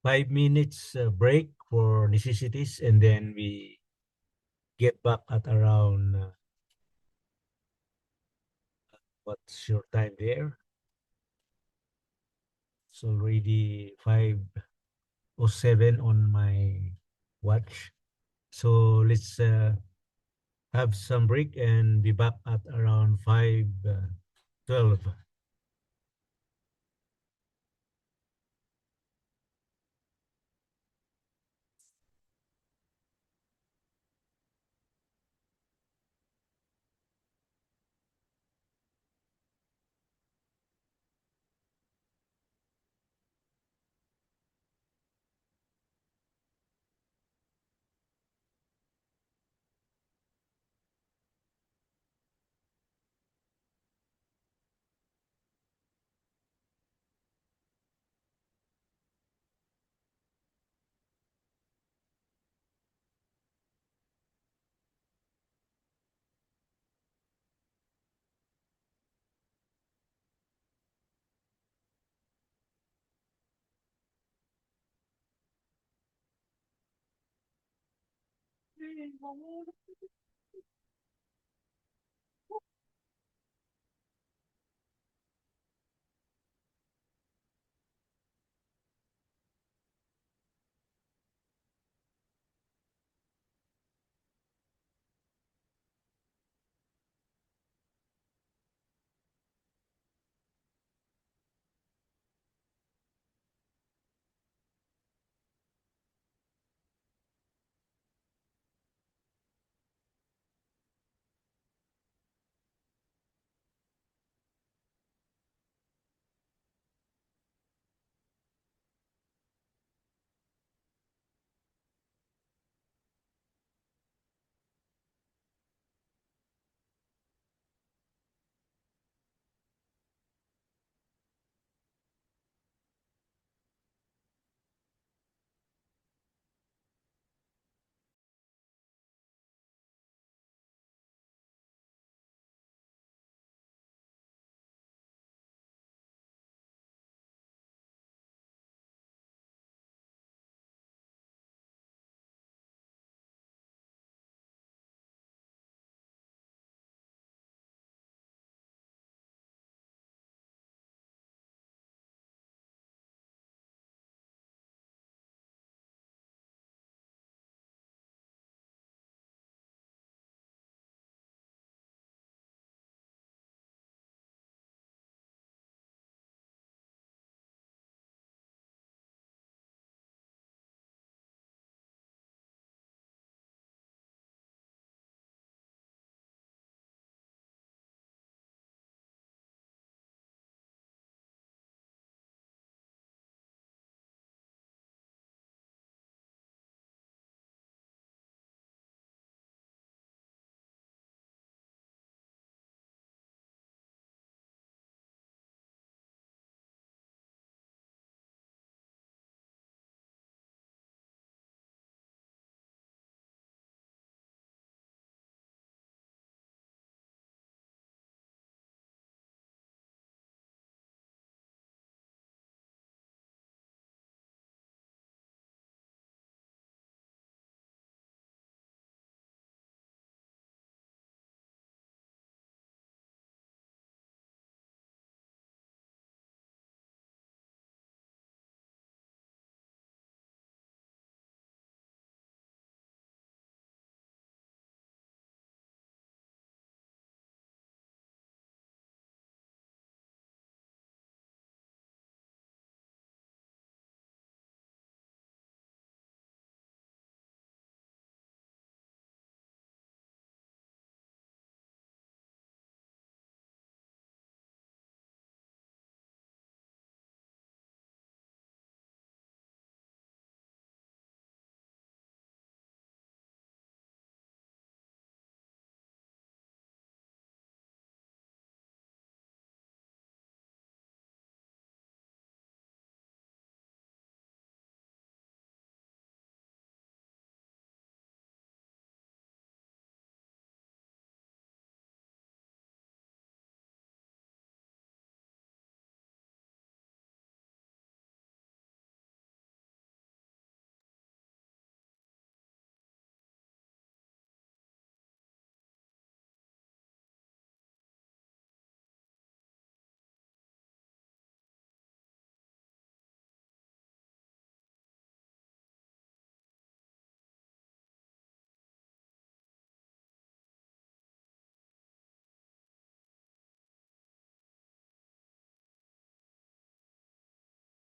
5 minutes break for necessities, and then we get back at around what's your time there? It's already 5:07 on my watch. So let's have some break and be back at around 5:12.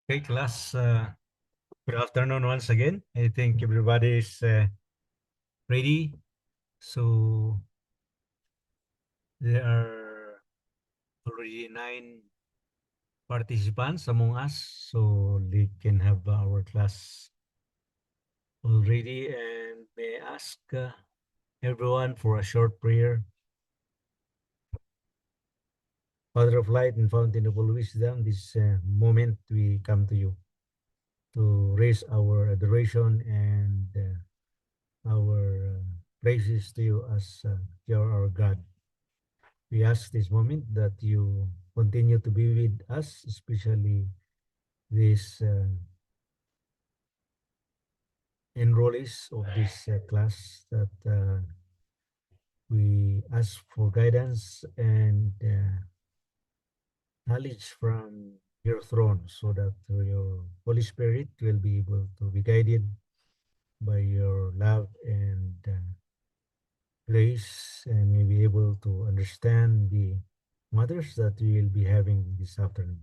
Okay, class. Good afternoon once again. I think everybody is ready. So there are already 9 participants among us, so they can have our class already. And may I ask everyone for a short prayer. Father of light and fountain of all wisdom, this moment we come to you to raise our adoration and our praises to you as you're our God. We ask this moment that you continue to be with us, especially these enrollees of this class, that we ask for guidance and knowledge from your throne so that your Holy Spirit will be able to be guided by your love and grace, and may be able to understand the matters that we will be having this afternoon.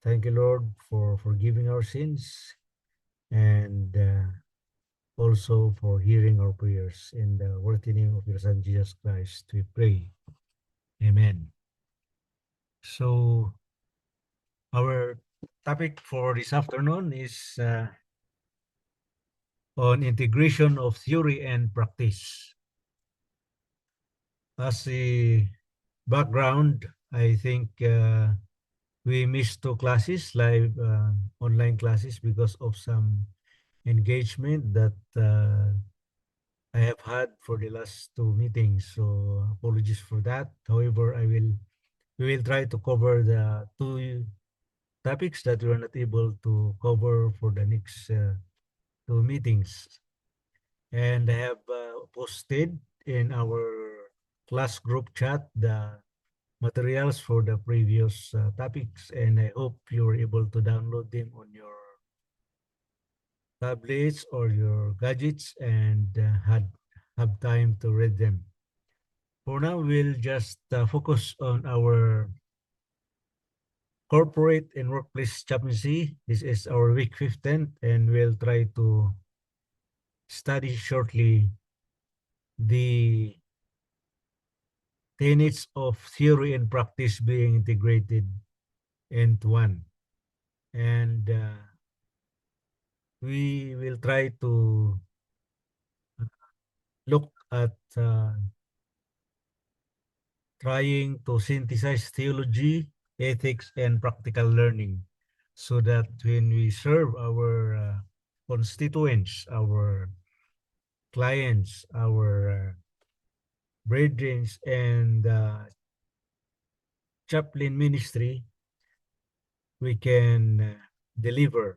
Thank you, Lord, for forgiving our sins and also for hearing our prayers. In the worthy name of your Son, Jesus Christ, we pray. Amen. So, our topic for this afternoon is on integration of theory and practice. As a background, I think we missed 2 classes, live online classes, because of some engagement that I have had for the last 2 meetings. So apologies for that. However, we will try to cover the 2 topics that we are not able to cover for the next 2 meetings. And I have posted in our class group chat the materials for the previous topics, and I hope you were able to download them on your tablets or your gadgets and had have time to read them. For now, we'll just focus on our corporate and workplace chaplaincy. This is our week 15, and we'll try to study shortly the tenets of theory and practice being integrated into one. And we will try to look at trying to synthesize theology, ethics, and practical learning so that when we serve our constituents, our clients, our brethren, and chaplain ministry, we can deliver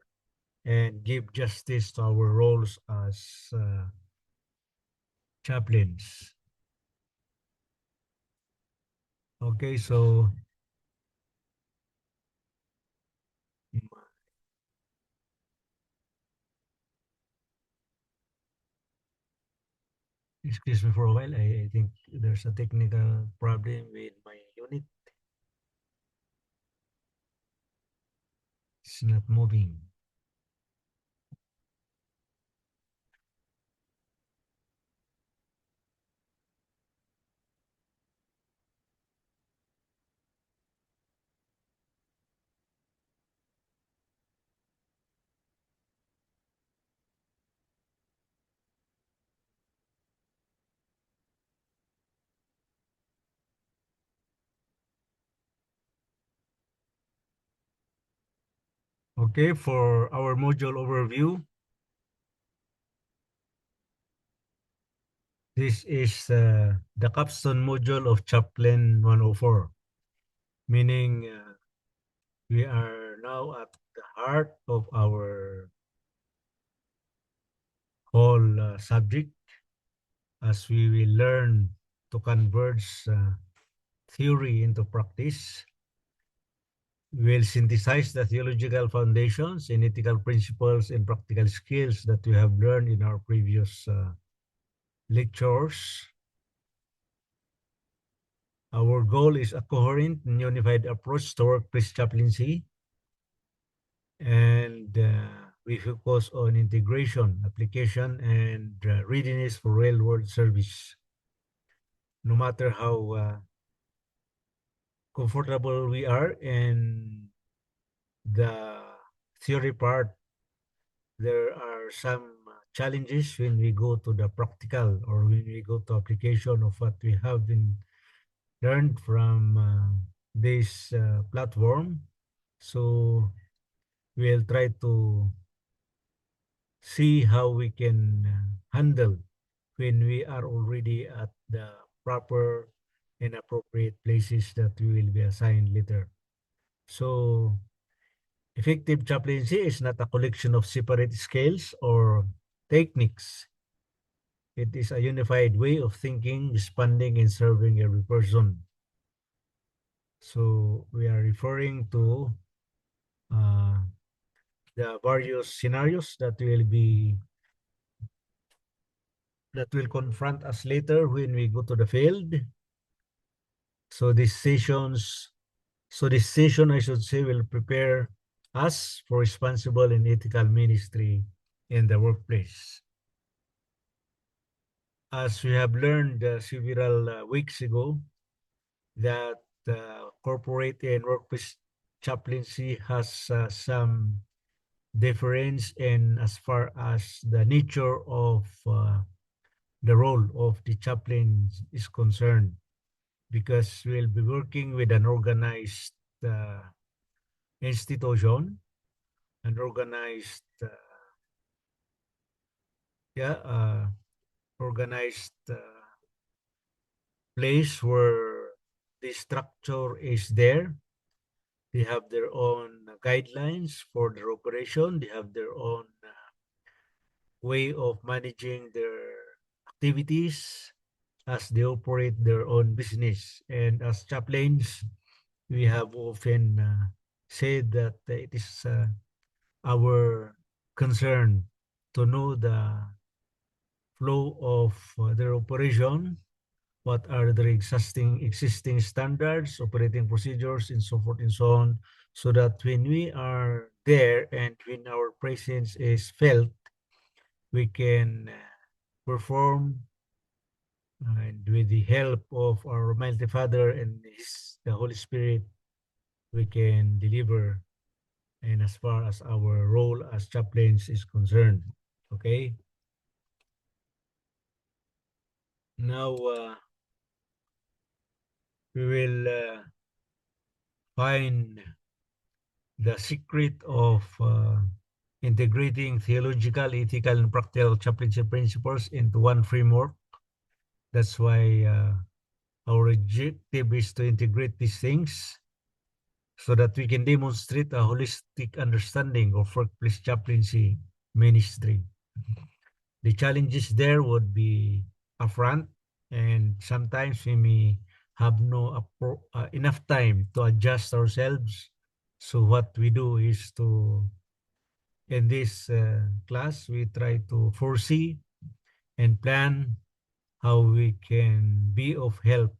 and give justice to our roles as chaplains. Okay, so excuse me for a while. I think there's a technical problem with my unit. It's not moving. Okay, for our module overview, this is the capstone module of Chaplain 104, meaning we are now at the heart of our whole subject, as we will learn to converge theory into practice. We will synthesize the theological foundations and ethical principles and practical skills that we have learned in our previous lectures. Our goal is a coherent and unified approach to workplace chaplaincy. And We focus on integration, application, and readiness for real-world service. No matter how comfortable we are in the theory part, there are some challenges when we go to the practical or when we go to application of what we have been learned from this platform. So we'll try to see how we can handle when we are already at the proper and appropriate places that we will be assigned later. So effective chaplaincy is not a collection of separate skills or techniques. It is a unified way of thinking, responding, and serving every person. So we are referring to uh, the various scenarios that will confront us later when we go to the field. So this session, I should say, will prepare us for responsible and ethical ministry in the workplace. As we have learned several weeks ago, that corporate and workplace chaplaincy has some difference in as far as the nature of the role of the chaplain is concerned, because we'll be working with an organized uh, institution, an organized, yeah, organized place where the structure is there. They have their own guidelines for their operation. They have their own way of managing their activities as they operate their own business. And as chaplains, we have often said that it is our concern to know the flow of their operation, what are the existing standards, operating procedures, and so forth and so on, so that when we are there and when our presence is felt, we can perform, and with the help of our Almighty Father and the Holy Spirit, we can deliver. And as far as our role as chaplains is concerned, okay. Now we will find the secret of integrating theological, ethical, and practical chaplaincy principles into one framework. That's why our objective is to integrate these things so that we can demonstrate a holistic understanding of workplace chaplaincy ministry. The challenges there would be upfront, and sometimes we may have no enough time to adjust ourselves. So what we do is to, in this class, we try to foresee and plan how we can be of help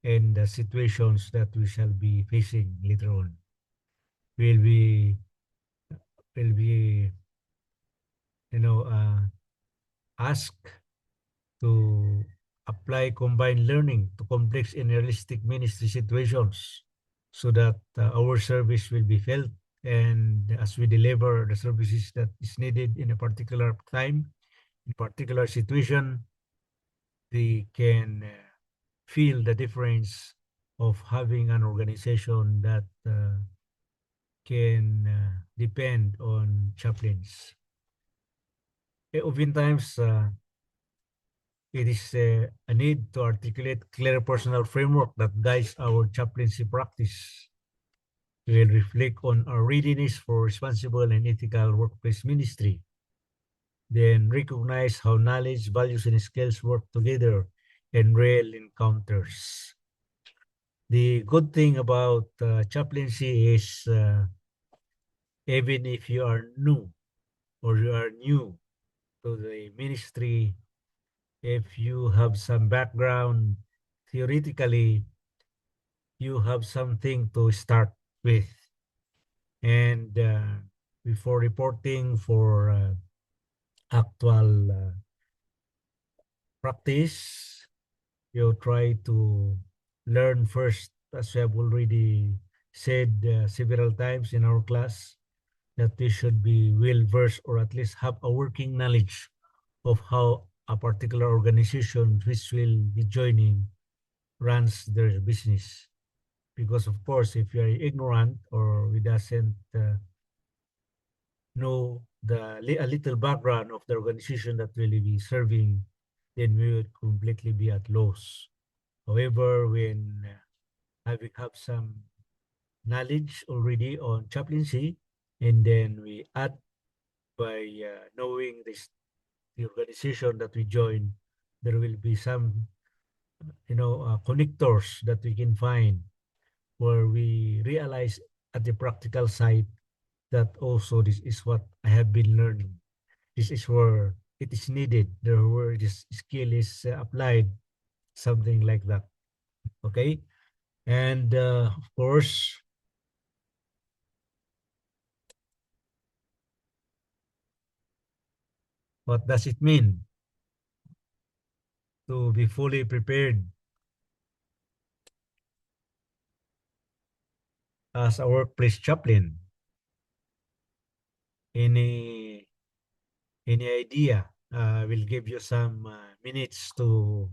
in the situations that we shall be facing later on. We'll be, will be, asked to apply combined learning to complex and realistic ministry situations so that our service will be felt, and as we deliver the services that is needed in a particular time, in particular situation, they can feel the difference of having an organization that can depend on chaplains. Oftentimes, it is a need to articulate clear personal framework that guides our chaplaincy practice. We will reflect on our readiness for responsible and ethical workplace ministry. Then recognize how knowledge, values, and skills work together in real encounters. The good thing about chaplaincy is even if you are new or you are new to the ministry, if you have some background, theoretically, you have something to start with. And we before reporting for actual practice, you try to learn first, as we have already said several times in our class, that you should be well versed or at least have a working knowledge of how a particular organization which will be joining runs their business. Because of course, if you are ignorant or we doesn't know a little background of the organization that will be serving, then we would completely be at loss. However, when having have some knowledge already on chaplaincy, and then we add by knowing the organization that we join, there will be some connectors that we can find where we realize at the practical side that also this is what I have been learning. This is where it is needed, there where this skill is applied, something like that. Okay, and of course, what does it mean to be fully prepared as a workplace chaplain? Any any idea? We'll give you some minutes to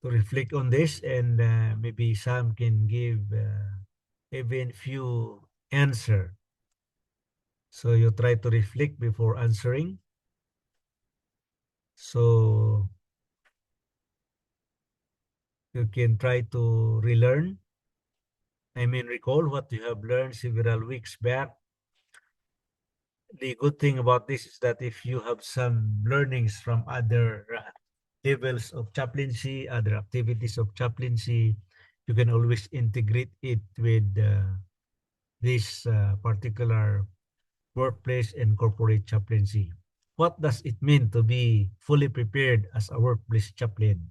reflect on this, and maybe some can give even few answer. So you try to reflect before answering. So you can try to relearn. I mean, recall what you have learned several weeks back. The good thing about this is that if you have some learnings from other levels of chaplaincy, other activities of chaplaincy, you can always integrate it with this particular workplace and corporate chaplaincy. What does it mean to be fully prepared as a workplace chaplain?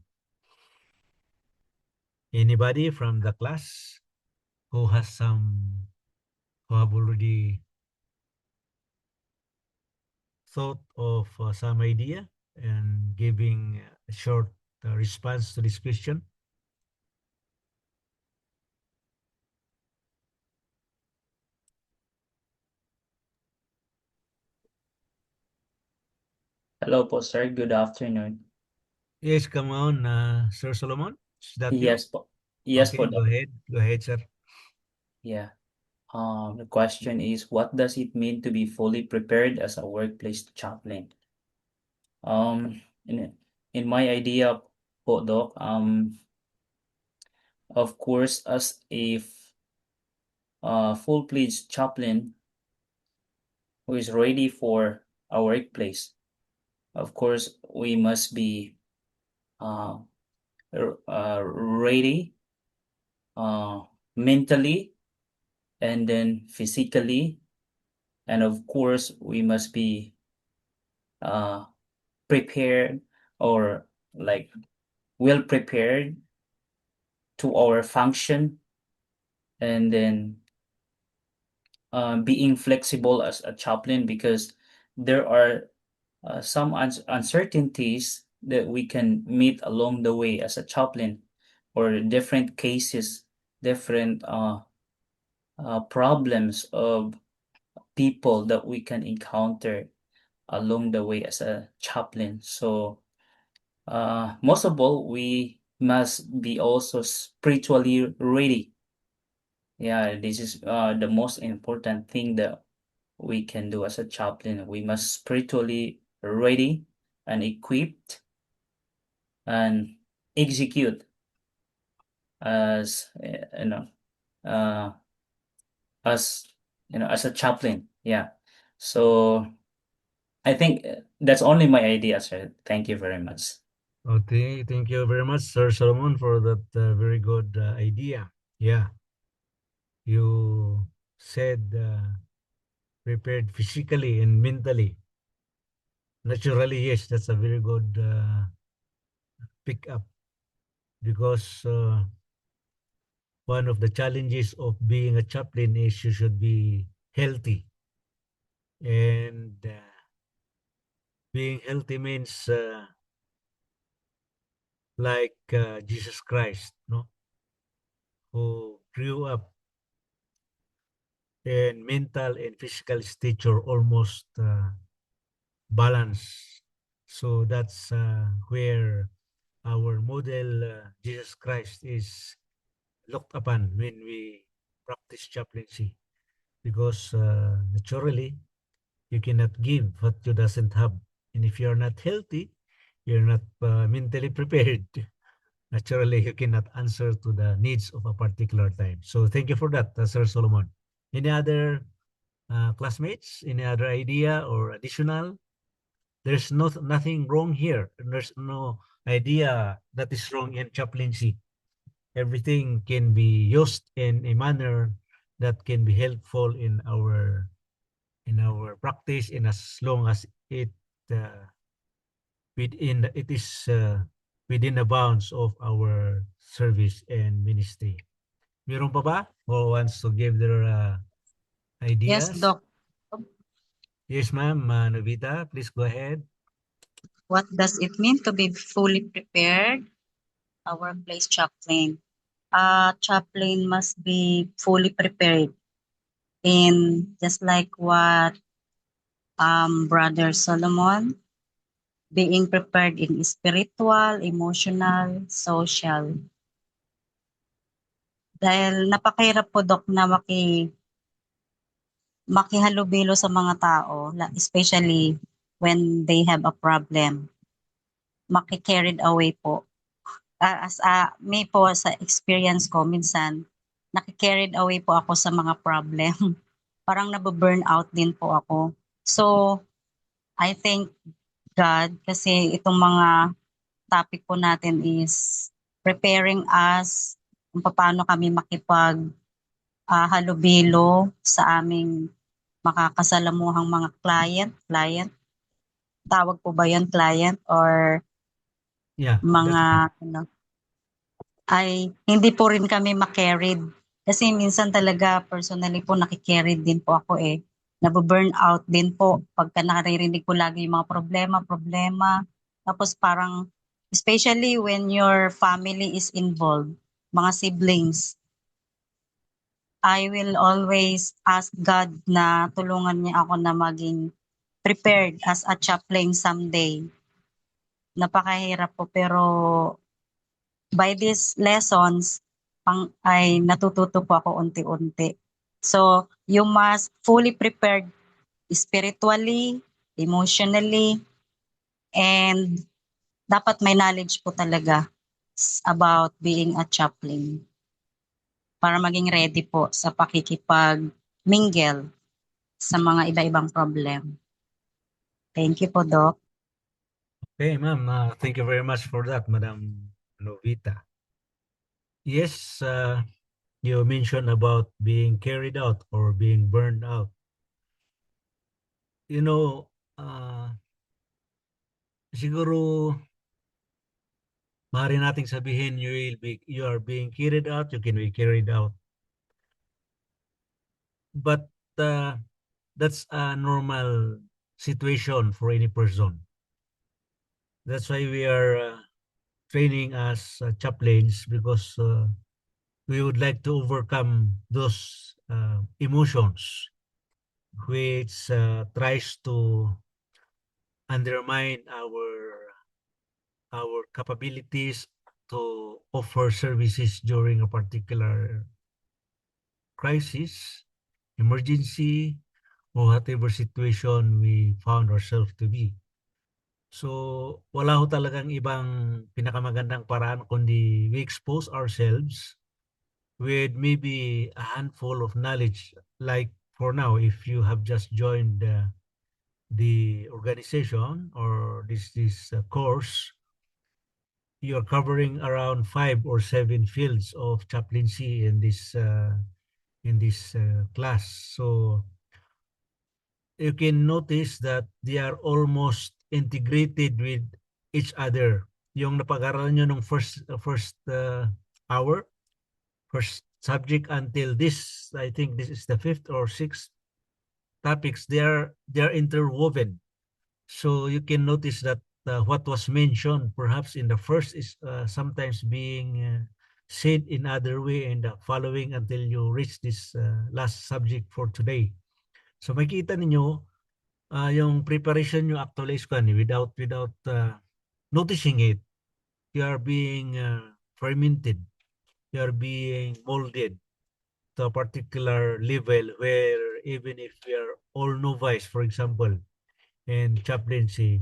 Anybody from the class who has some, who have already thought of some idea and giving a short response to this question? Hello po, sir. Good afternoon. Yes, come on, Sir Solomon. Is that you? Yes po. Yes Okay, po, go Doc. ahead. Go ahead, sir. Yeah. The question is, what does it mean to be fully prepared as a workplace chaplain? In my idea po, Doc, of course, as a full-fledged chaplain who is ready for a workplace, of course, we must be uh, ready mentally and then physically, and of course we must be uh, prepared or like well prepared to our function, and then being flexible as a chaplain because there are some uncertainties that we can meet along the way as a chaplain, or different cases, different problems of people that we can encounter along the way as a chaplain. So, most of all, we must be also spiritually ready. Yeah, this is the most important thing that we can do as a chaplain. We must spiritually ready and equipped and execute as uh, as as a chaplain. Yeah. So I think that's only my idea, sir. Thank you very much. Okay, thank you very much, Sir Solomon, for that very good idea. Yeah, you said prepared physically and mentally. Naturally, yes, that's a very good pick up because one of the challenges of being a chaplain is you should be healthy. And being healthy means like Jesus Christ, no, who grew up in mental and physical stature almost balanced. So that's where our model Jesus Christ is looked upon when we practice chaplaincy, because naturally you cannot give what you doesn't have, and if you're not healthy, you're not mentally prepared. Naturally, you cannot answer to the needs of a particular time. So thank you for that, Sir Solomon. Any other classmates? Any other idea or additional? There's nothing wrong here. There's no idea that is wrong in chaplaincy. Everything can be used in a manner that can be helpful in our practice, in as long as uh, it is within the bounds of our service and ministry. Meron pa ba who wants to give their Yes, ideas? Doc. Yes, ma'am. Novita, please go ahead. What does it mean to be fully prepared? A workplace chaplain. A chaplain must be fully prepared in just like what Brother Solomon, being prepared in spiritual, emotional, social. Dahil napakahirap po, Doc, na makihalubilo sa mga tao, especially when they have a problem. Maki-carried away po. Me po sa experience ko, minsan, naki-carried away po ako sa mga problem. Parang nababurn out din po ako. So, I thank God kasi itong mga topic po natin is preparing us kung paano kami makipag halubilo sa aming makakasalamuhang mga client, tawag po ba yan client or Yeah, that's mga fine. ano, ay hindi po rin kami ma-carried. Kasi minsan talaga personally po naki-carried din po ako eh. Nabu-burnout din po pagka naririnig ko lagi yung mga problema. Tapos parang especially when your family is involved, mga siblings, I will always ask God na tulungan niya ako na maging prepared as a chaplain someday. Napakahirap po pero by these lessons ay natututo po ako unti-unti. So, you must fully prepared spiritually, emotionally, and dapat may knowledge po talaga about being a chaplain para maging ready po sa pakikipag-mingle sa mga iba-ibang problem. Thank you po, Doc. Okay, ma'am. Thank you very much for that, Madam Novita. Yes, you mentioned about being carried out or being burned out. You know, siguro maaari nating sabihin you are being carried out, you can be carried out. But that's a normal situation for any person. That's why we are training as chaplains, because we would like to overcome those emotions which tries to undermine our capabilities to offer services during a particular crisis, emergency, or whatever situation we found ourselves to be. So, wala ho talagang ibang pinakamagandang paraan kundi we expose ourselves with maybe a handful of knowledge. Like for now, if you have just joined the organization or this course, you're covering around 5 or 7 fields of chaplaincy in this class. So you can notice that they are almost integrated with each other. Yung napag-aralan nyo nung first hour, first subject until this, I think this is the fifth or sixth topics. They are interwoven. So you can notice that what was mentioned perhaps in the first is sometimes being said in other way and following until you reach this last subject for today. So makita ninyo yung preparation nyo actually is without noticing it. You are being fermented. You are being molded to a particular level where even if we are all novice, for example, in chaplaincy,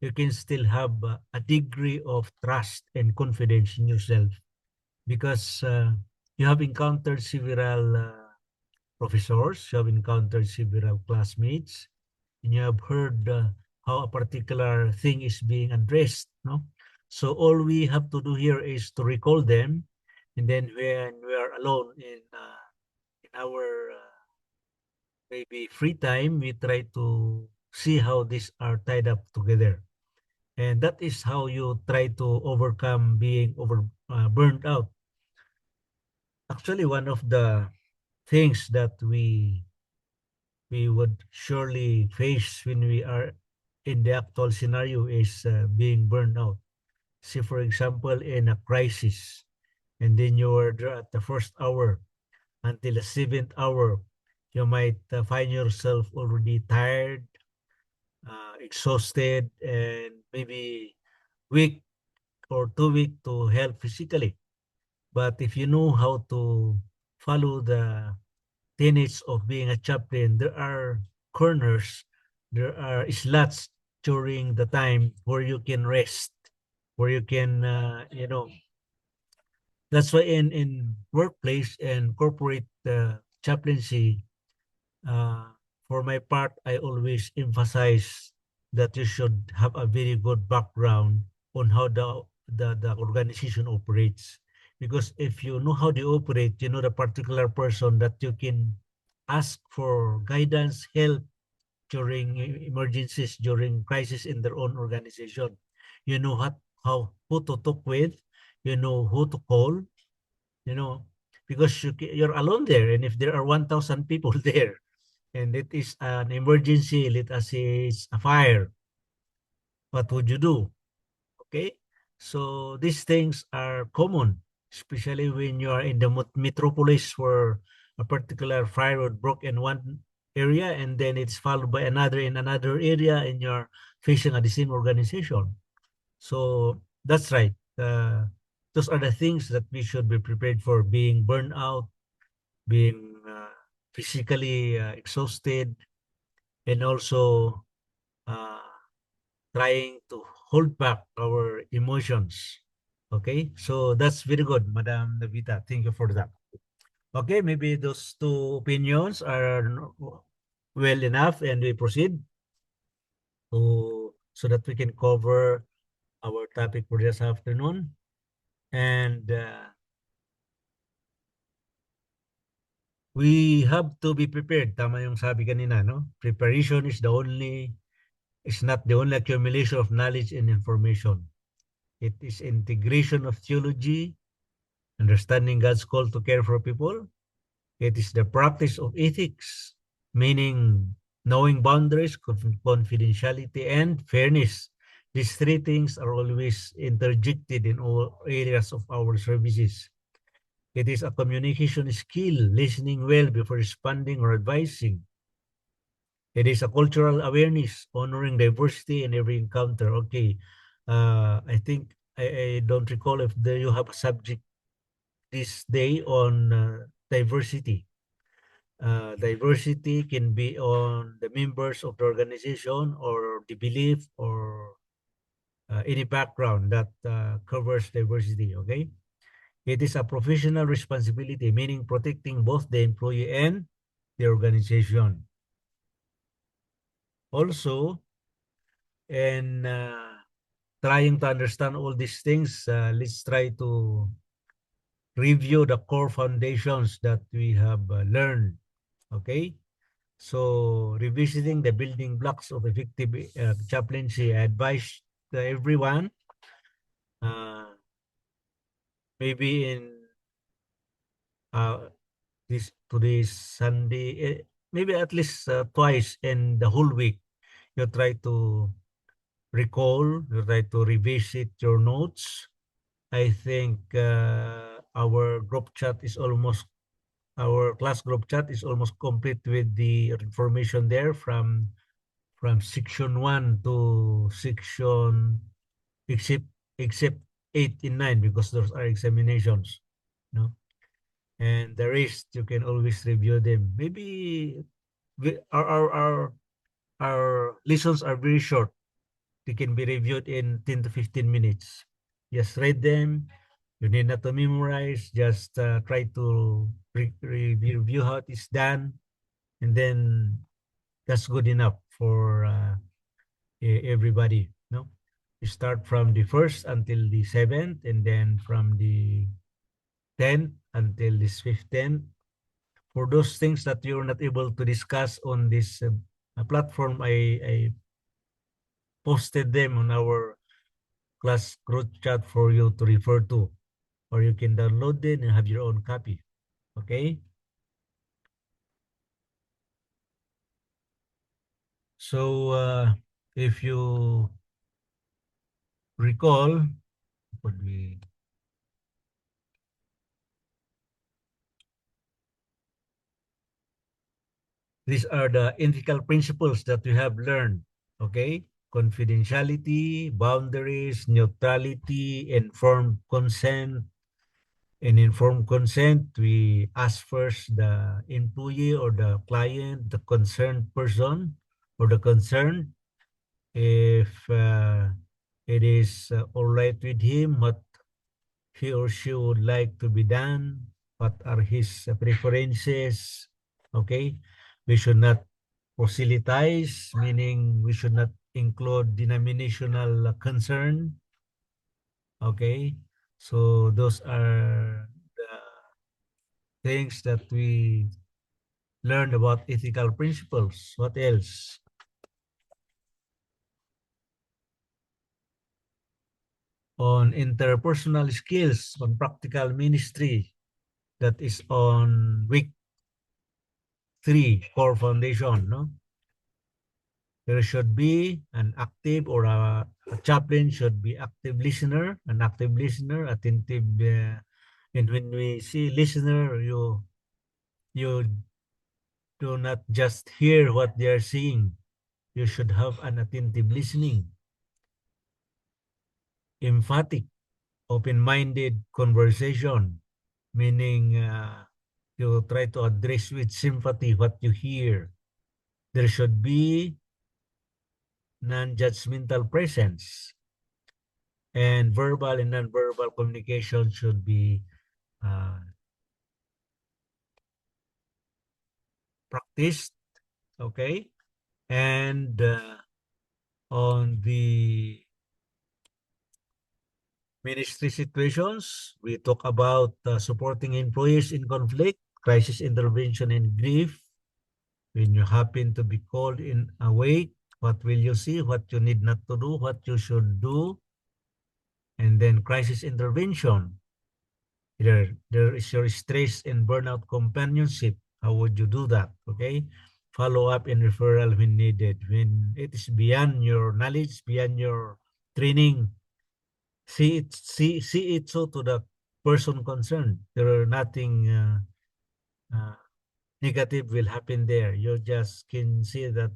you can still have a degree of trust and confidence in yourself because you have encountered several professors, you have encountered several classmates, and you have heard how a particular thing is being addressed. No, so all we have to do here is to recall them, and then when we are alone in our maybe free time, we try to see how these are tied up together. And that is how you try to overcome being burned out. Actually, one of the things that we would surely face when we are in the actual scenario is being burned out. See, for example, in a crisis, and then you are there at the first hour until the seventh hour, you might find yourself already tired, exhausted, and maybe weak or too weak to help physically. But if you know how to follow the tenets of being a chaplain, there are corners, there are slots during the time where you can rest, where you can, that's why in workplace and corporate chaplaincy, uh, for my part, I always emphasize that you should have a very good background on how the organization operates. Because if you know how they operate, you know the particular person that you can ask for guidance, help during emergencies, during crisis in their own organization. You know who to talk with, you know who to call, you know, because you're alone there. And if there are 1,000 people there, and it is an emergency, let us say it's a fire, what would you do? Okay, so these things are common, especially when you are in the metropolis where a particular fire would broke in one area and then it's followed by another in another area and you're facing at the same organization. So that's right. Those are the things that we should be prepared for: being burned out, being physically exhausted, and also uh, trying to hold back our emotions. Okay, so that's very good, Madam Navita. Thank you for that. Okay, maybe those two opinions are well enough, and we proceed to so that we can cover our topic for this afternoon. And we have to be prepared. Tama yung sabi kanina, no? Preparation is not the only accumulation of knowledge and information. It is integration of theology, understanding God's call to care for people. It is the practice of ethics, meaning knowing boundaries, confidentiality, and fairness. These three things are always interjected in all areas of our services. It is a communication skill, listening well before responding or advising. It is a cultural awareness, honoring diversity in every encounter. Okay, I think I don't recall if there you have a subject this day on diversity. Diversity can be on the members of the organization or the belief or any background that covers diversity. Okay, it is a professional responsibility, meaning protecting both the employee and the organization. Also, and trying to understand all these things, let's try to review the core foundations that we have learned. Okay, so revisiting the building blocks of effective chaplaincy, I advise everyone, uh, maybe in this today's Sunday, maybe at least twice in the whole week. You try to recall, you try to revisit your notes. I think our group chat is almost, our class group chat is almost complete with the information there from section 1 to section, except except 8 and 9, because those are examinations, no? And the rest you can always review them. Maybe our lessons are very short. They can be reviewed in 10 to 15 minutes. Just read them. You need not to memorize. Just try to review how it is done, and then that's good enough for everybody. No, you start from the first until the seventh, and then from the 10th until the 15th. For those things that you're not able to discuss on this platform, I posted them on our class group chat for you to refer to, or you can download it and have your own copy. Okay. So if you recall, would we these are the ethical principles that we have learned. Okay. Confidentiality, boundaries, neutrality, informed consent. In informed consent, we ask first the employee or the client, the concerned person or the concerned, if it is all right with him, what he or she would like to be done, what are his preferences. Okay, we should not proselytize, meaning we should not include denominational concern. Okay, so those are the things that we learned about ethical principles. What else? On interpersonal skills, on practical ministry, that is on week 3, core foundation. No, there should be an active, or a chaplain should be active listener, an active listener, attentive. And when we see listener, you do not just hear what they are saying. You should have an attentive listening. Emphatic, open-minded conversation, meaning you try to address with sympathy what you hear. There should be non-judgmental presence, and verbal and non-verbal communication should be practiced. Okay, and on the ministry situations, we talk about supporting employees in conflict, crisis intervention, and grief. When you happen to be called in awake, what will you see? What you need not to do, what you should do. And then crisis intervention. There is your stress and burnout companionship. How would you do that? Okay. Follow up and referral when needed. When it is beyond your knowledge, beyond your training, see it so to the person concerned. There are nothing uh, negative will happen there. You just can see that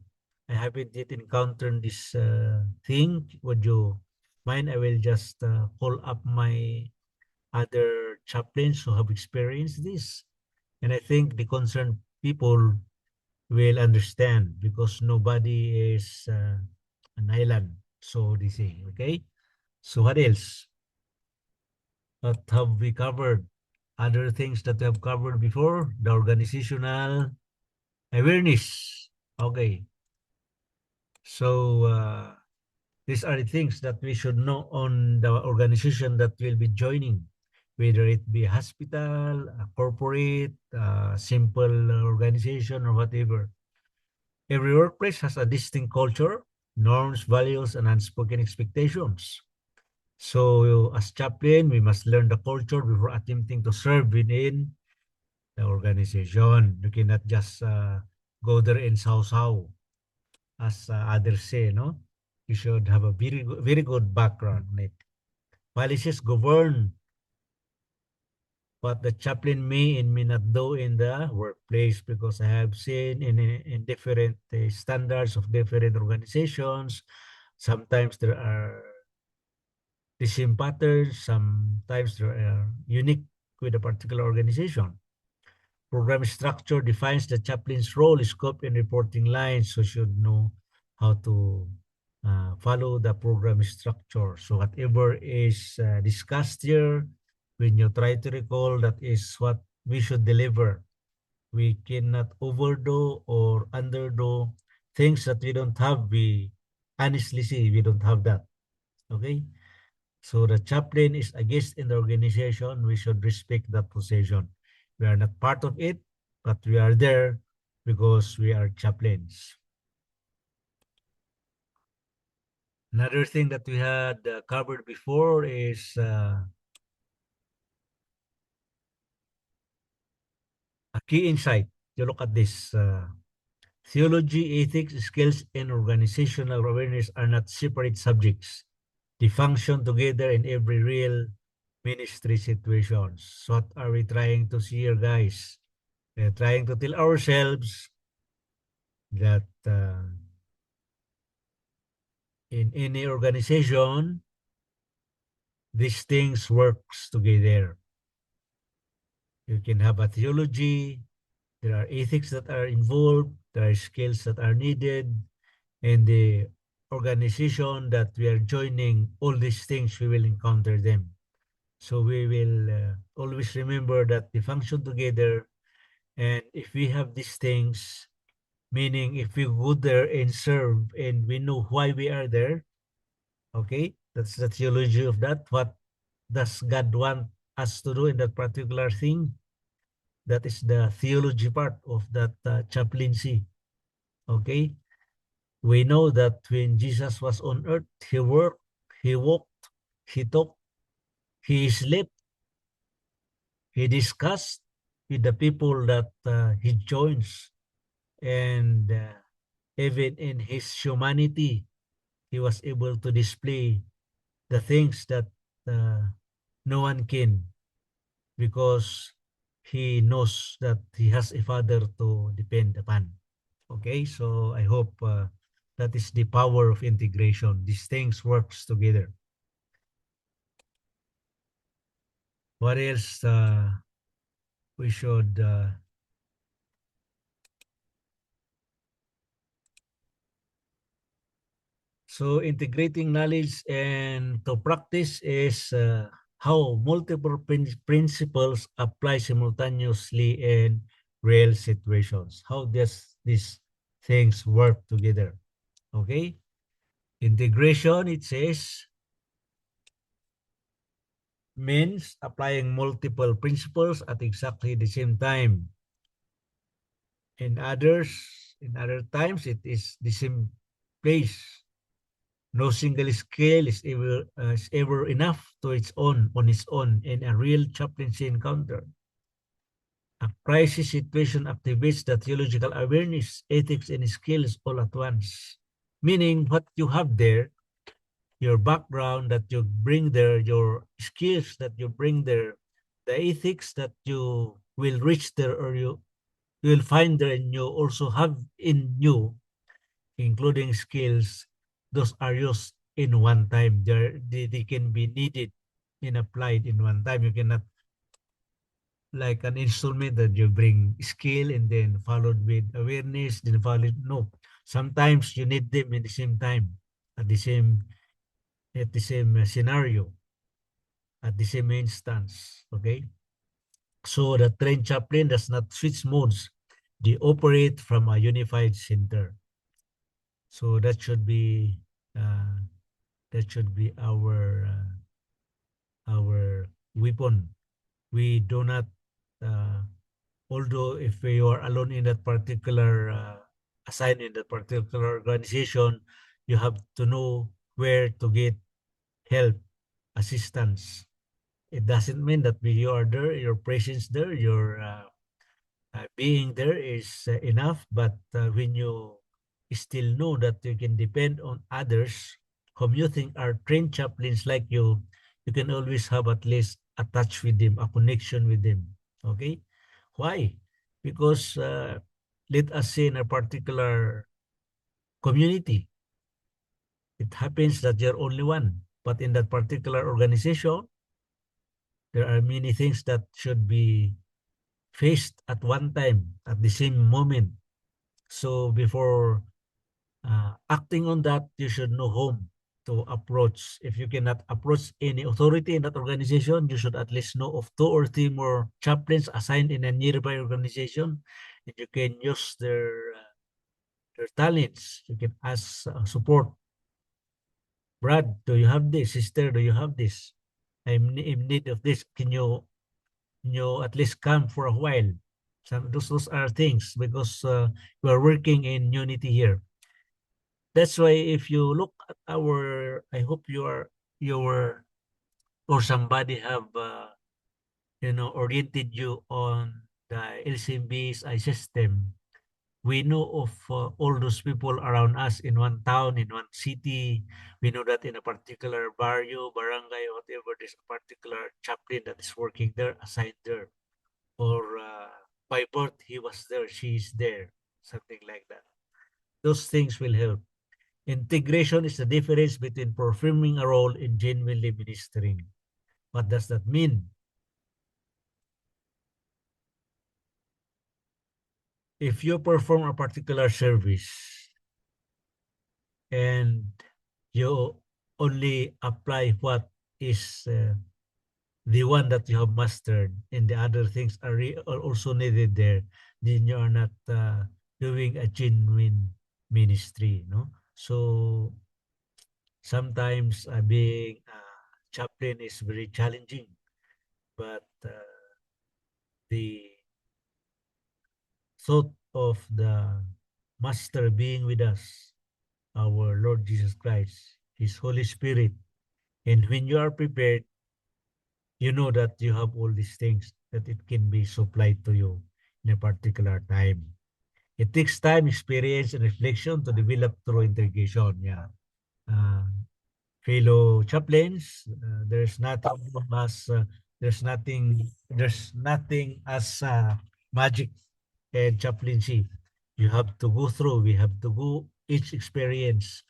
I haven't yet encountered this thing. Would you mind? I will just call up my other chaplains who have experienced this. And I think the concerned people will understand, because nobody is an island, so they say. Okay. So what else? What have we covered? Other things that we have covered before, the organizational awareness. Okay. So these are the things that we should know on the organization that we'll be joining, whether it be a hospital, a corporate, a simple organization, or whatever. Every workplace has a distinct culture, norms, values, and unspoken expectations. So as chaplain, we must learn the culture before attempting to serve within the organization. You cannot just go there and sow as others say, no? You should have a very good background on it. Policies govern what the chaplain may and may not do in the workplace, because I have seen in different standards of different organizations, sometimes there are the same patterns, sometimes there are unique with a particular organization. Program structure defines the chaplain's role, scope, and reporting lines, so should know how to follow the program structure. So whatever is discussed here, when you try to recall, that is what we should deliver. We cannot overdo or underdo things that we don't have. We honestly see we don't have that. Okay? So the chaplain is a guest in the organization. We should respect that position. We are not part of it, but we are there because we are chaplains. Another thing that we had covered before is a key insight. You look at this. Theology, ethics, skills, and organizational awareness are not separate subjects. They function together in every real ministry situations. So what are we trying to see here, guys? We're trying to tell ourselves that in any organization, these things works together. You can have a theology, there are ethics that are involved, there are skills that are needed, and the organization that we are joining, all these things, we will encounter them. So we will always remember that they function together. And if we have these things, meaning if we go there and serve and we know why we are there, okay, that's the theology of that. What does God want us to do in that particular thing? That is the theology part of that chaplaincy. Okay, we know that when Jesus was on earth, he worked, he walked, he talked, he slept, he discussed with the people that he joins, and even in his humanity, he was able to display the things that no one can, because he knows that he has a father to depend upon. Okay, so I hope that is the power of integration. These things works together. What else we should so integrating knowledge and to practice is how multiple principles apply simultaneously in real situations. How does these things work together? Okay, integration, it says, means applying multiple principles at exactly the same time. In other times, it is the same place. No single scale is ever enough on its own in a real chaplaincy encounter. A crisis situation activates the theological awareness, ethics, and skills all at once. Meaning, what you have there, your background that you bring there, your skills that you bring there, the ethics that you will reach there or you will find there and you also have in you, including skills, those are used in one time. They can be needed and applied in one time. You cannot like an instrument that you bring skill and then followed with awareness, then followed. No. Sometimes you need them in the same time, at the same scenario, at the same instance. Okay. So the trained chaplain does not switch modes. They operate from a unified center. So uh, that should be our weapon. We do not, uh, although if you are alone in that particular assigned in that particular organization, you have to know where to get help, assistance. It doesn't mean that when you are there, your presence there, your being there is enough, but when you still know that you can depend on others whom you think are trained chaplains like you can always have at least a touch with them, a connection with them. Okay? Why? Because let us say in a particular community, it happens that you're only one, but in that particular organization, there are many things that should be faced at one time, at the same moment. So before acting on that, you should know whom to approach. If you cannot approach any authority in that organization, you should at least know of 2 or 3 more chaplains assigned in a nearby organization, and you can use their talents. You can ask support. Brad, do you have this? Sister, do you have this? I'm in need of this. Can you at least come for a while? Those are things because we are working in unity here. That's why if you look at I hope you were or somebody have oriented you on the LCMB's I system. We know of all those people around us in one town, in one city. We know that in a particular barrio, barangay, whatever, there's a particular chaplain that is working there, assigned there. Or by birth, he was there, she's there, something like that. Those things will help. Integration is the difference between performing a role and genuinely ministering. What does that mean? If you perform a particular service and you only apply what is the one that you have mastered and the other things are also needed there, then you are not doing a genuine ministry, no? So sometimes being a chaplain is very challenging, but the thought of the Master being with us, our Lord Jesus Christ, His Holy Spirit, and when you are prepared, you know that you have all these things that it can be supplied to you in a particular time. It takes time, experience, and reflection to develop through integration. Yeah. Uh, Fellow chaplains, there's nothing as magic and chaplaincy. You have to go through. We have to go each experience,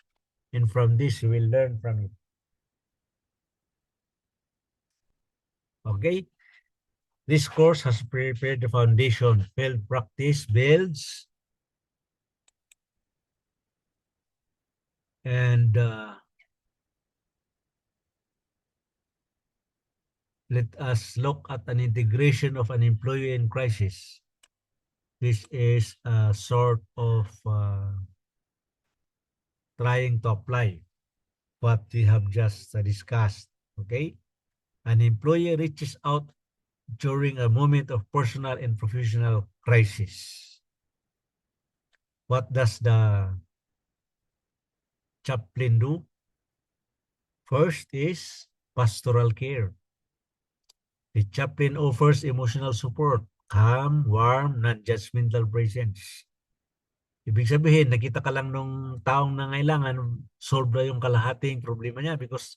and from this you will learn from it. Okay. This course has prepared the foundation. Field practice builds, and let us look at an integration of an employee in crisis. This is a sort of trying to apply what we have just discussed. Okay? An employee reaches out during a moment of personal and professional crisis. What does the chaplain do? First is pastoral care. The chaplain offers emotional support, calm, warm, non-judgmental presence. Ibig sabihin, nakita ka lang nung taong nangailangan, solve na yung kalahating problema niya because,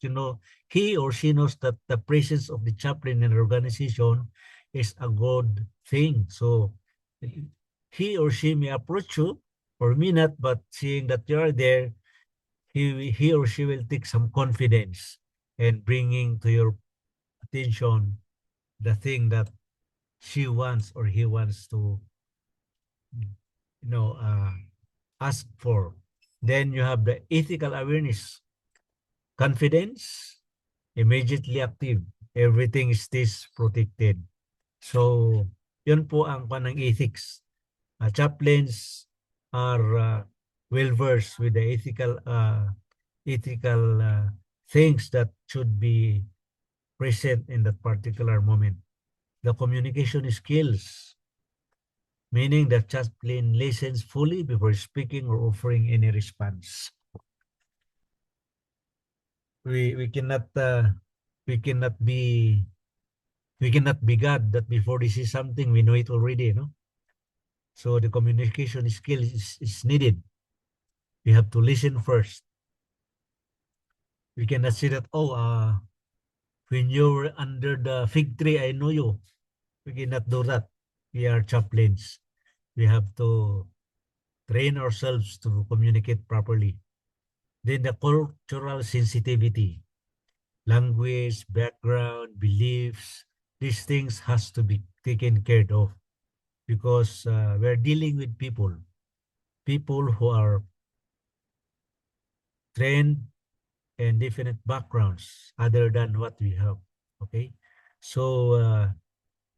he or she knows that the presence of the chaplain in the organization is a good thing. So, he or she may approach you or may not, but seeing that you are there, he or she will take some confidence and bringing to your attention the thing that she wants or he wants to ask for. Then you have the ethical awareness, confidence, immediately active. Everything stays protected. So, yun po ang panang ethics. Chaplains are well-versed with the ethical things that should be present in that particular moment. The communication skills, meaning that chaplain listens fully before speaking or offering any response. We cannot be God that before they see something we know it already, no? So the communication skill is needed. You have to listen first. We cannot say that, oh, when you're under the fig tree, I know you. We cannot do that. We are chaplains. We have to train ourselves to communicate properly. Then the cultural sensitivity, language, background, beliefs, these things has to be taken care of because we're dealing with people who are trained and different backgrounds other than what we have. Okay, so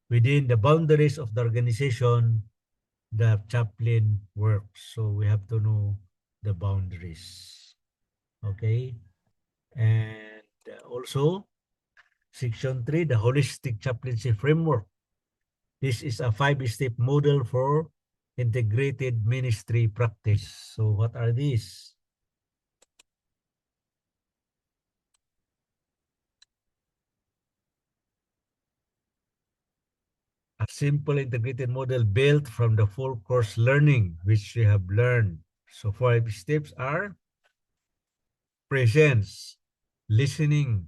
within the boundaries of the organization, the chaplain works. So we have to know the boundaries. Okay, and also Section 3, the holistic chaplaincy framework. This is a 5-step model for integrated ministry practice. So what are these? A simple integrated model built from the full course learning which we have learned. So 5 steps are presence, listening,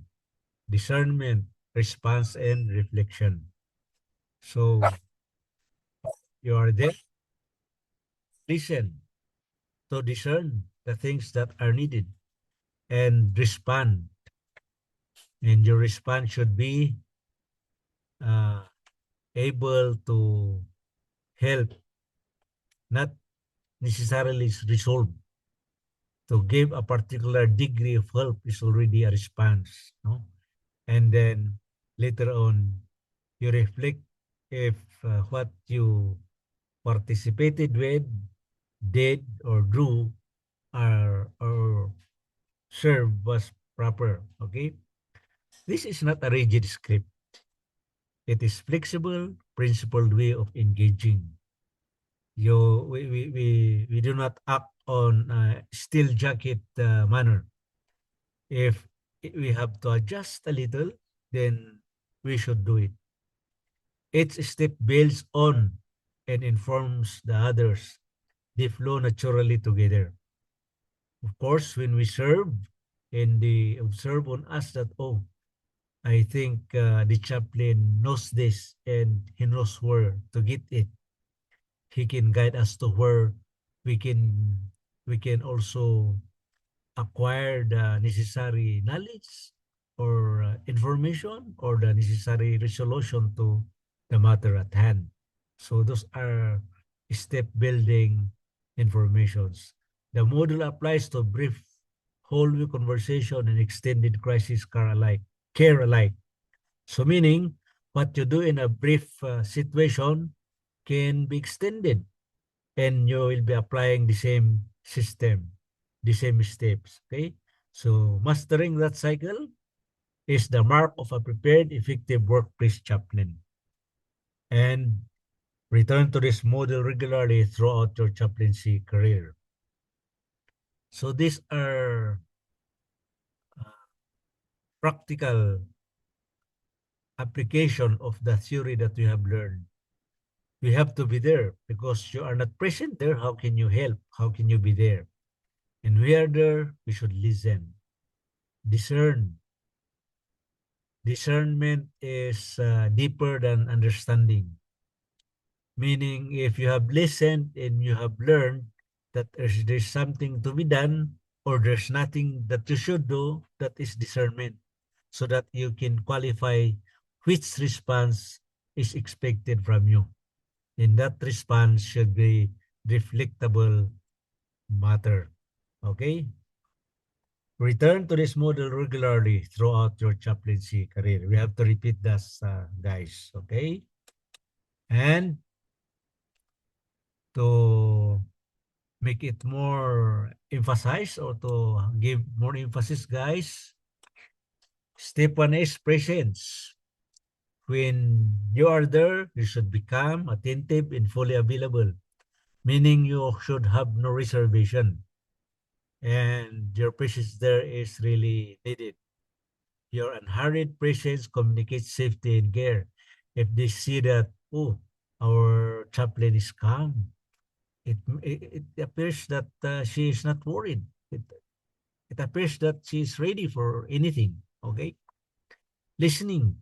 discernment, response, and reflection. So you are there, listen to discern the things that are needed and respond. And your response should be uh, able to help, not necessarily resolve. To give a particular degree of help is already a response, no? And then later on, you reflect if what you participated with, did, or drew or served was proper. Okay, this is not a rigid script. It is flexible, principled way of engaging. We do not act on steel jacket manner. If we have to adjust a little, then we should do it. Each step builds on and informs the others. They flow naturally together. Of course, when we serve and they observe on us that, oh, I think the chaplain knows this and he knows where to get it. He can guide us to where we can we can also acquire the necessary knowledge or information or the necessary resolution to the matter at hand. So those are step building informations. The model applies to brief whole week conversation and extended crisis care alike. So meaning what you do in a brief situation can be extended and you will be applying the same system, the same steps. Okay. So mastering that cycle is the mark of a prepared, effective workplace chaplain. And return to this model regularly throughout your chaplaincy career. So these are practical application of the theory that we have learned. We have to be there because you are not present there. How can you help? How can you be there? And we are there, we should listen, discern. Discernment is deeper than understanding. Meaning, if you have listened and you have learned that there's something to be done or there's nothing that you should do, that is discernment. So that you can qualify which response is expected from you. And that response should be reflectable matter. Okay? Return to this model regularly throughout your chaplaincy career. We have to repeat this, guys. Okay? And to make it more emphasized or to give more emphasis, guys, step 1 is presence. When you are there, you should become attentive and fully available, meaning you should have no reservation. And your presence there is really needed. Your unhurried presence communicates safety and care. If they see that, oh, our chaplain is calm, it appears that she is not worried. It appears that she is ready for anything. Okay, listening,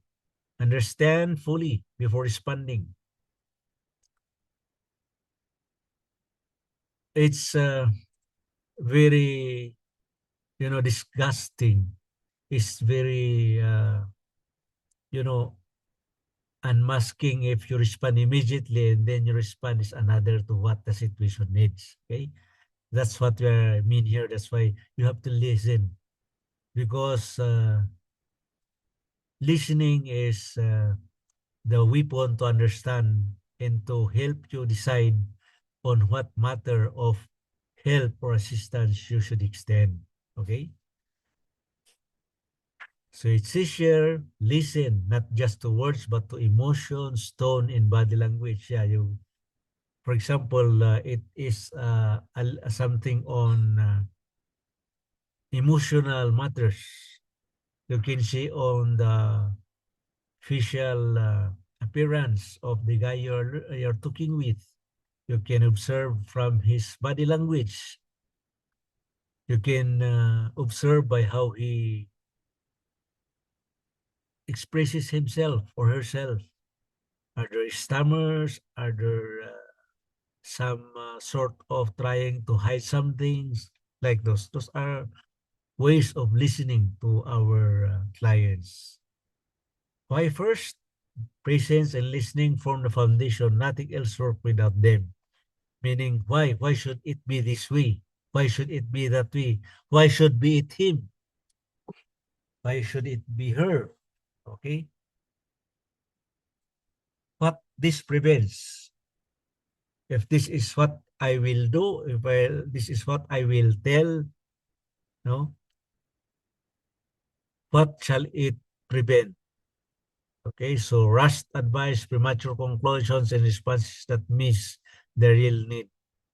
understand fully before responding. It's very, disgusting. It's very, unmasking if you respond immediately and then your response is another to what the situation needs. Okay, that's what we mean here. That's why you have to listen, because listening is the weapon to understand and to help you decide on what matter of help or assistance you should extend. Okay? So it's easier, listen, not just to words, but to emotions, tone, and body language. Yeah, for example, it is something on emotional matters. You can see on the facial appearance of the guy you're talking with. You can observe from his body language. You can observe by how he expresses himself or herself. Are there stammers? Are there some sort of trying to hide some things like those? Those are ways of listening to our clients. Why first? Presence and listening form the foundation. Nothing else work without them. Meaning, why? Why should it be this way? Why should it be that way? Why should be it him? Why should it be her? Okay? What this prevents. If this is what I will do, this is what I will tell, no? What shall it prevent? Okay, so rushed advice, premature conclusions, and responses that miss the real need.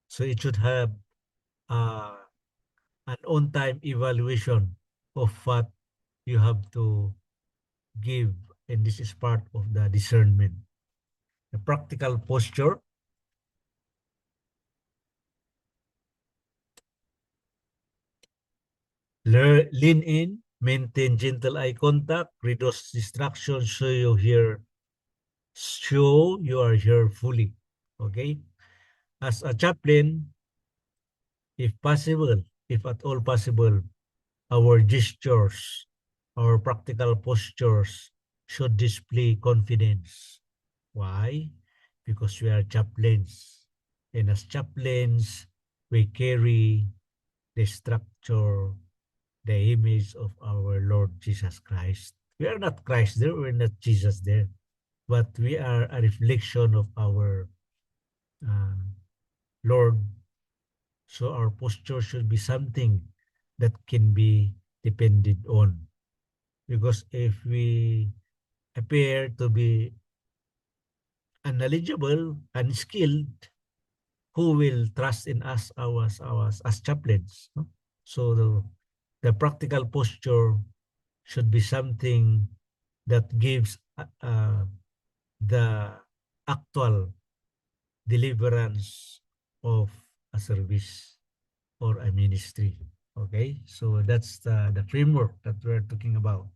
So it should have uh, an on-time evaluation of what you have to give, and this is part of the discernment. The practical posture, lean in, maintain gentle eye contact, reduce distractions so you are here fully. Okay? As a chaplain, if possible, if at all possible, our gestures, our practical postures should display confidence. Why? Because we are chaplains. And as chaplains, we carry the structure, the image of our Lord Jesus Christ. We are not Christ there, we're not Jesus there, but we are a reflection of our uh, Lord. So our posture should be something that can be depended on. Because if we appear to be unknowledgeable, unskilled, who will trust in us as chaplains? No? So the practical posture should be something that gives the actual deliverance of a service or a ministry. Okay, so that's the framework that we're talking about.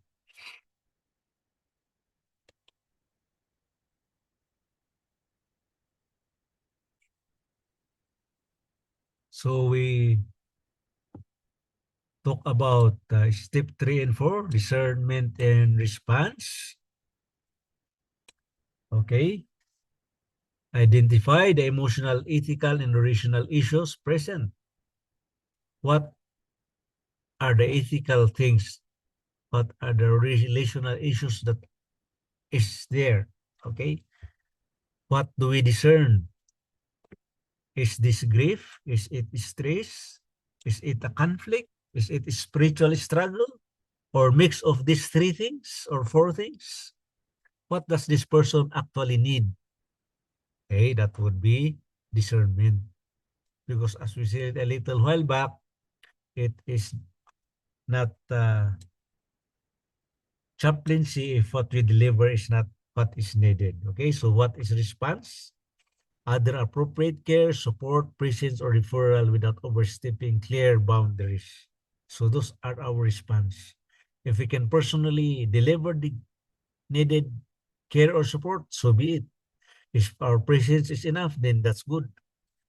So we talk about step 3 and 4, discernment and response. Okay. Identify the emotional, ethical, and relational issues present. What are the ethical things? What are the relational issues that is there? Okay. What do we discern? Is this grief? Is it stress? Is it a conflict? Is it a spiritual struggle? Or mix of these three things or four things? What does this person actually need? Okay, that would be discernment. Because as we said a little while back, it is not chaplaincy if what we deliver is not what is needed. Okay, so what is response? other appropriate care, support, presence, or referral without overstepping clear boundaries. So those are our response. If we can personally deliver the needed care or support, so be it. If our presence is enough, then that's good.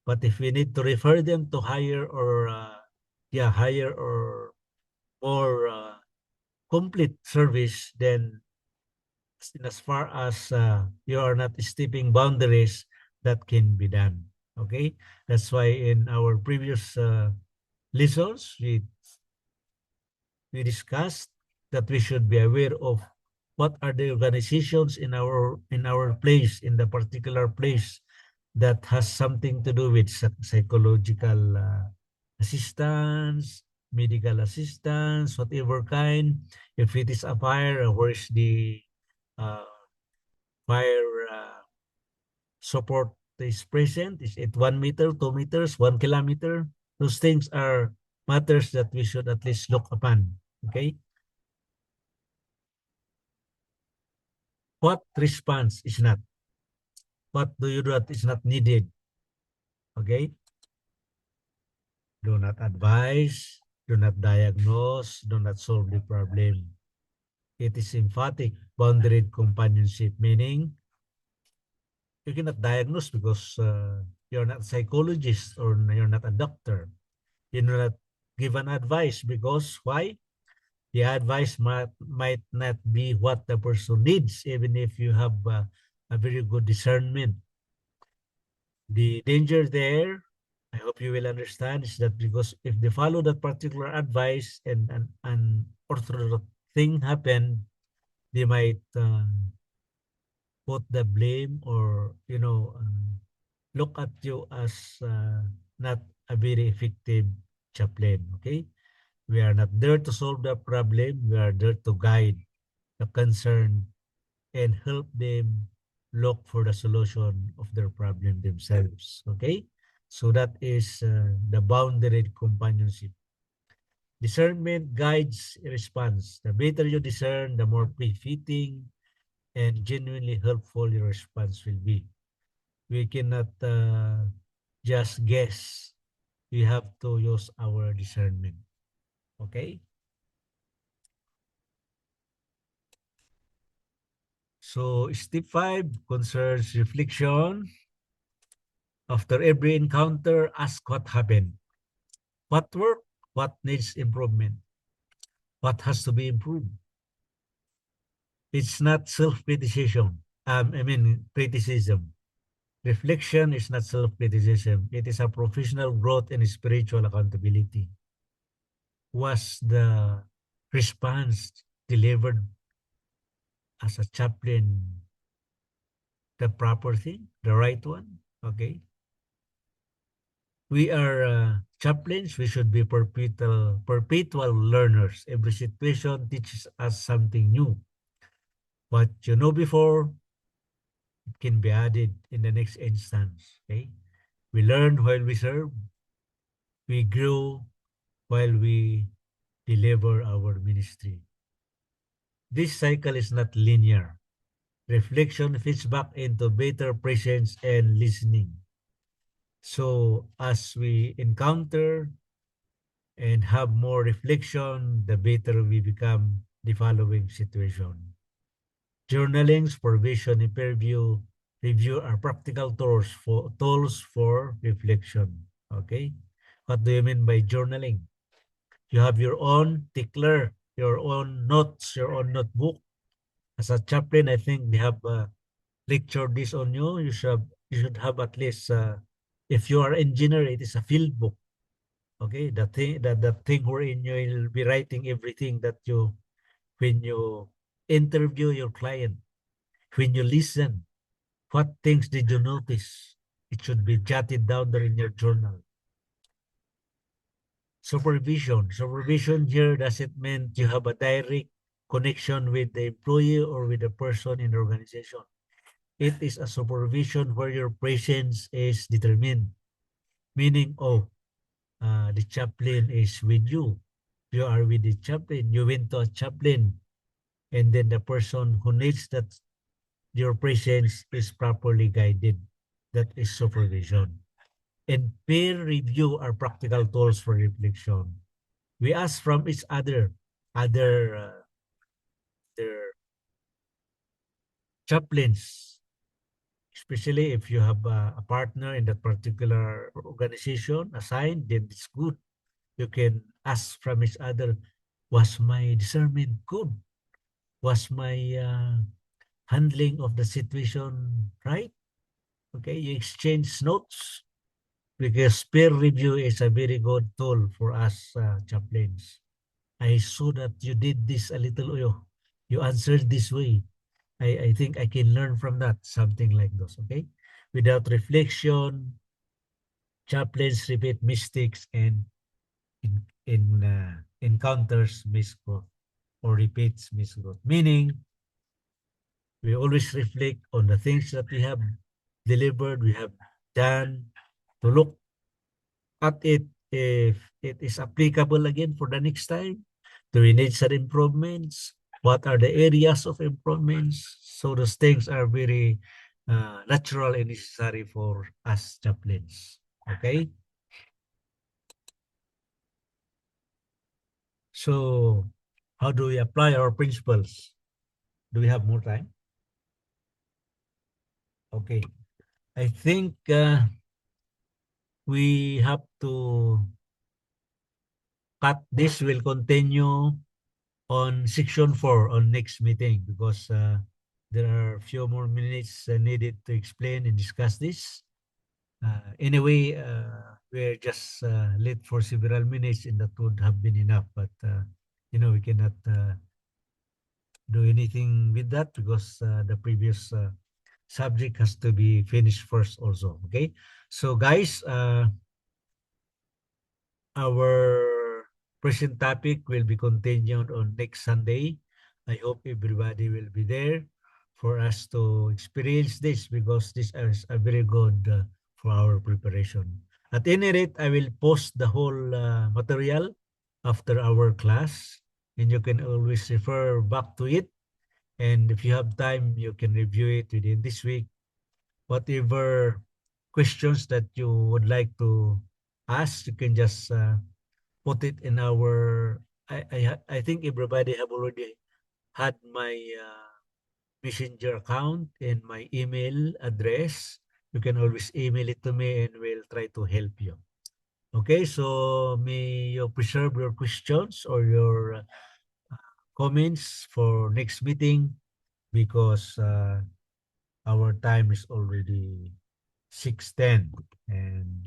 But if we need to refer them to higher or more complete service, then in as far as you are not stepping boundaries, that can be done. Okay, that's why in our previous lessons we discussed that we should be aware of what are the organizations in our place, in the particular place, that has something to do with psychological assistance, medical assistance, whatever kind. If it is a fire, where is the uh, fire support is present? Is it 1 meter, 2 meters, 1 kilometer? Those things are matters that we should at least look upon. Okay. What response is not? What do you do that is not needed? Okay. Do not advise, do not diagnose, do not solve the problem. It is emphatic boundaried companionship, meaning you cannot diagnose because you're not a psychologist or you're not a doctor. You do not give an advice because why? The advice might not be what the person needs, even if you have a very good discernment. The danger there, I hope you will understand, is that because if they follow that particular advice and an orthodox thing happen, they might put the blame or look at you as not a very effective chaplain. Okay, we are not there to solve the problem. We are there to guide the concern and help them look for the solution of their problem themselves. Okay, so that is the boundaried companionship. Discernment guides response. The better you discern, the more befitting and genuinely helpful your response will be. We cannot just guess. We have to use our discernment. Okay? So step 5 concerns reflection. After every encounter, ask what happened. What worked? What needs improvement? What has to be improved? It's not self-criticism. Criticism. Reflection is not self-criticism. It is a professional growth and spiritual accountability. Was the response delivered as a chaplain the proper thing, the right one? Okay. We are chaplains. We should be perpetual learners. Every situation teaches us something new. What you know before, it can be added in the next instance. Okay. We learn while we serve. We grow while we deliver our ministry. This cycle is not linear. Reflection fits back into better presence and listening. So as we encounter and have more reflection, the better we become the following situation. Journaling, supervision, and peer review are practical tools for reflection. Okay? What do you mean by journaling? You have your own tickler, your own notes, your own notebook. As a chaplain, I think they have lectured this on you. You should have at least, if you are engineer, it is a field book. Okay, the thing wherein you will be writing everything that you when you interview your client, when you listen, what things did you notice? It should be jotted down there in your journal. Supervision here doesn't mean you have a direct connection with the employee or with the person in the organization. It is a supervision where your presence is determined, meaning, the chaplain is with you. You are with the chaplain. You went to a chaplain, and then the person who needs that your presence is properly guided. that is supervision. And peer review are practical tools for reflection. We ask from each other, their chaplains, especially if you have a partner in that particular organization assigned, then it's good. You can ask from each other, was my discernment good? Was my handling of the situation right? Okay, you exchange notes because peer review is a very good tool for us chaplains. I saw that you did this a little, you answered this way. I think I can learn from that, something like those, okay? Without reflection, chaplains repeat mistakes and encounters misgrowth or repeats misgrowth. Meaning, we always reflect on the things that we have delivered, we have done, to look at it if it is applicable again for the next time. Do we need some improvements? What are the areas of improvements? So those things are very natural and necessary for us chaplains. Okay? So how do we apply our principles? Do we have more time? Okay. I think we have to cut this. Will continue on section 4 on next meeting because there are a few more minutes needed to explain and discuss this. Anyway, we're just late for several minutes and that would have been enough. But, we cannot do anything with that because the previous subject has to be finished first also. Okay. So guys, our present topic will be continued on next Sunday. I hope everybody will be there for us to experience this because this is a very good for our preparation. At any rate, I will post the whole material after our class and you can always refer back to it. And if you have time, you can review it within this week. Whatever questions that you would like to ask, you can just put it in our I think everybody have already had my messenger account and my email address. You can always email it to me and we'll try to help you. Okay, so may you preserve your questions or your comments for next meeting because our time is already 6:10 and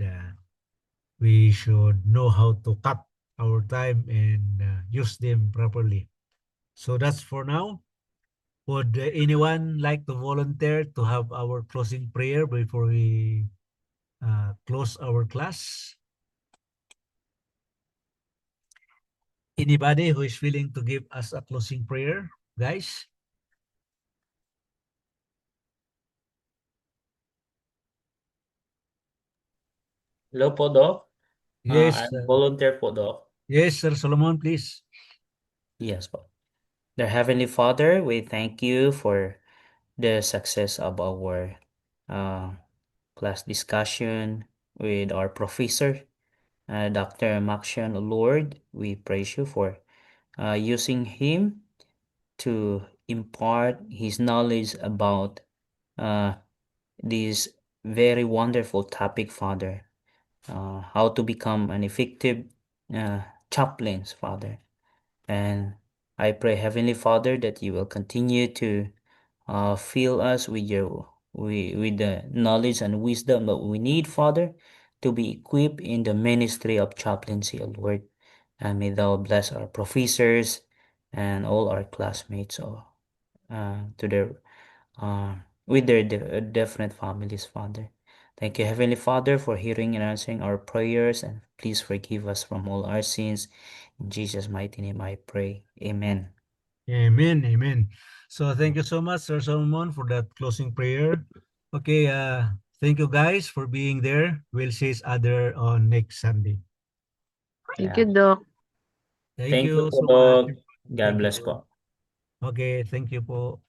we should know how to cut our time and use them properly. So that's for now. Would anyone like to volunteer to have our closing prayer before we close our class? Anybody who is willing to give us a closing prayer, guys? Hello po, Doc. Yes, I'm volunteer po, Doc. yes, Sir Solomon, please. Yes po. Dear Heavenly Father, we thank you for the success of our class discussion with our professor, Dr. Maxian. Lord. We praise you for using him to impart his knowledge about uh, this very wonderful topic, Father. How to become an effective chaplain, Father. And I pray, Heavenly Father, that you will continue to fill us with with the knowledge and wisdom that we need, Father, to be equipped in the ministry of chaplaincy, O Lord. And may thou bless our professors and all our classmates, to their with their definite families, Father. Thank you, Heavenly Father, for hearing and answering our prayers, and please forgive us from all our sins. In Jesus' mighty name I pray. Amen. Amen, amen. So thank you so much, Sir Solomon, for that closing prayer. Okay, thank you guys for being there. We'll see each other on next Sunday. Thank Yeah. you, Doc. Thank Thank you you po, so much. Dog. God Thank bless you. po. Okay, thank you po.